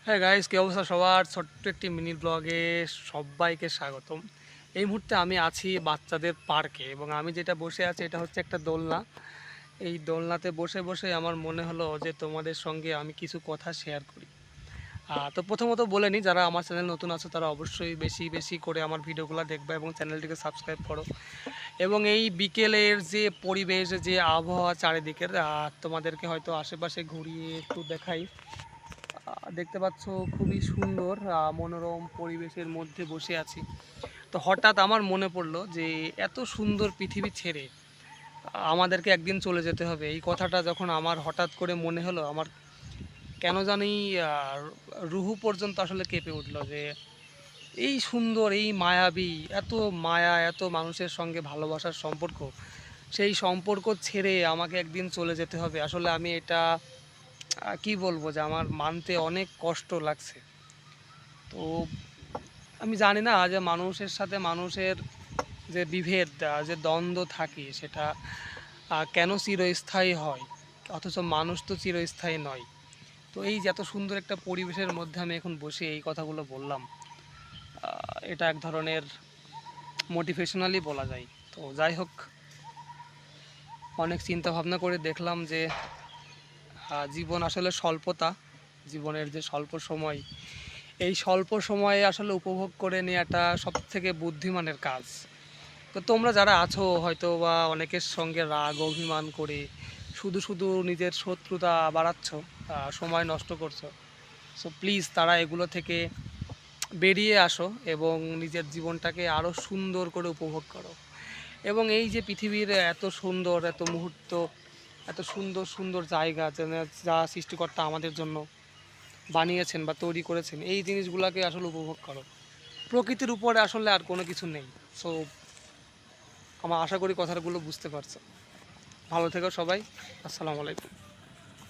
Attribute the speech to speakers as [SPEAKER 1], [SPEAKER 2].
[SPEAKER 1] হ্যাঁ গাইস, কি অবস্থা সবার? ছোট্ট একটি মিনি ব্লগে সবাইকে স্বাগতম। এই মুহূর্তে আমি আছি বাচ্চাদের পার্কে এবং আমি যেটা বসে আছি এটা হচ্ছে একটা দোলনা। এই দোলনাতে বসে বসে আমার মনে হলো যে তোমাদের সঙ্গে আমি কিছু কথা শেয়ার করি। তো প্রথমত বলে নিই, যারা আমার চ্যানেল নতুন আছো তারা অবশ্যই বেশি বেশি করে আমার ভিডিওগুলো দেখবে এবং চ্যানেলটিকে সাবস্ক্রাইব করো। এবং এই বিকেলের যে পরিবেশ, যে আবহাওয়া চারিদিকের, তোমাদেরকে হয়তো আশেপাশে ঘুরিয়ে একটু দেখাই। দেখতে পাচ্ছ খুবই সুন্দর মনোরম পরিবেশের মধ্যে বসে আছি। তো হঠাৎ আমার মনে পড়লো যে এত সুন্দর পৃথিবী ছেড়ে আমাদেরকে একদিন চলে যেতে হবে। এই কথাটা যখন আমার হঠাৎ করে মনে হলো, আমার কেন জানি রুহু পর্যন্ত আসলে কেঁপে উঠলো যে এই সুন্দর, এই মায়াবী, এত মায়া, এত মানুষের সঙ্গে ভালোবাসার সম্পর্ক, সেই সম্পর্ক ছেড়ে আমাকে একদিন চলে যেতে হবে। আসলে আমি এটা কি বলবো, যে আমার মানতে অনেক কষ্ট লাগছে। তো আমি জানি না যে মানুষের সাথে মানুষের যে বিভেদ, যে দ্বন্দ্ব থাকে, সেটা কেন চিরস্থায়ী হয়, অথচ মানুষ তো চিরস্থায়ী নয়। তো এই যে এত সুন্দর একটা পরিবেশের মধ্যে আমি এখন বসে এই কথাগুলো বললাম, এটা এক ধরনের মোটিভেশনালি বলা যায়। তো যাই হোক, অনেক চিন্তা ভাবনা করে দেখলাম যে জীবন আসলে স্বল্পতা, জীবনের যে স্বল্প সময়, এই স্বল্প সময়ে আসলে উপভোগ করে নেওয়াটা সবথেকে বুদ্ধিমানের কাজ। তো তোমরা যারা আছো হয়তো বা অনেকের সঙ্গে রাগ অভিমান করে শুধু শুধু নিজের শত্রুতা বাড়াচ্ছ, সময় নষ্ট করছো। সো প্লিজ তারা এগুলো থেকে বেরিয়ে আসো এবং নিজের জীবনটাকে আরও সুন্দর করে উপভোগ করো। এবং এই যে পৃথিবীর এত সুন্দর, এত মুহূর্ত, এত সুন্দর সুন্দর জায়গা যা সৃষ্টিকর্তা আমাদের জন্য বানিয়েছেন বা তৈরি করেছেন, এই জিনিসগুলোকে আসলে উপভোগ করো। প্রকৃতির উপরে আসলে আর কোনো কিছু নেই। সো আমার আশা করি কথাগুলো বুঝতে পারছো। ভালো থেকো সবাই। আসসালামু আলাইকুম।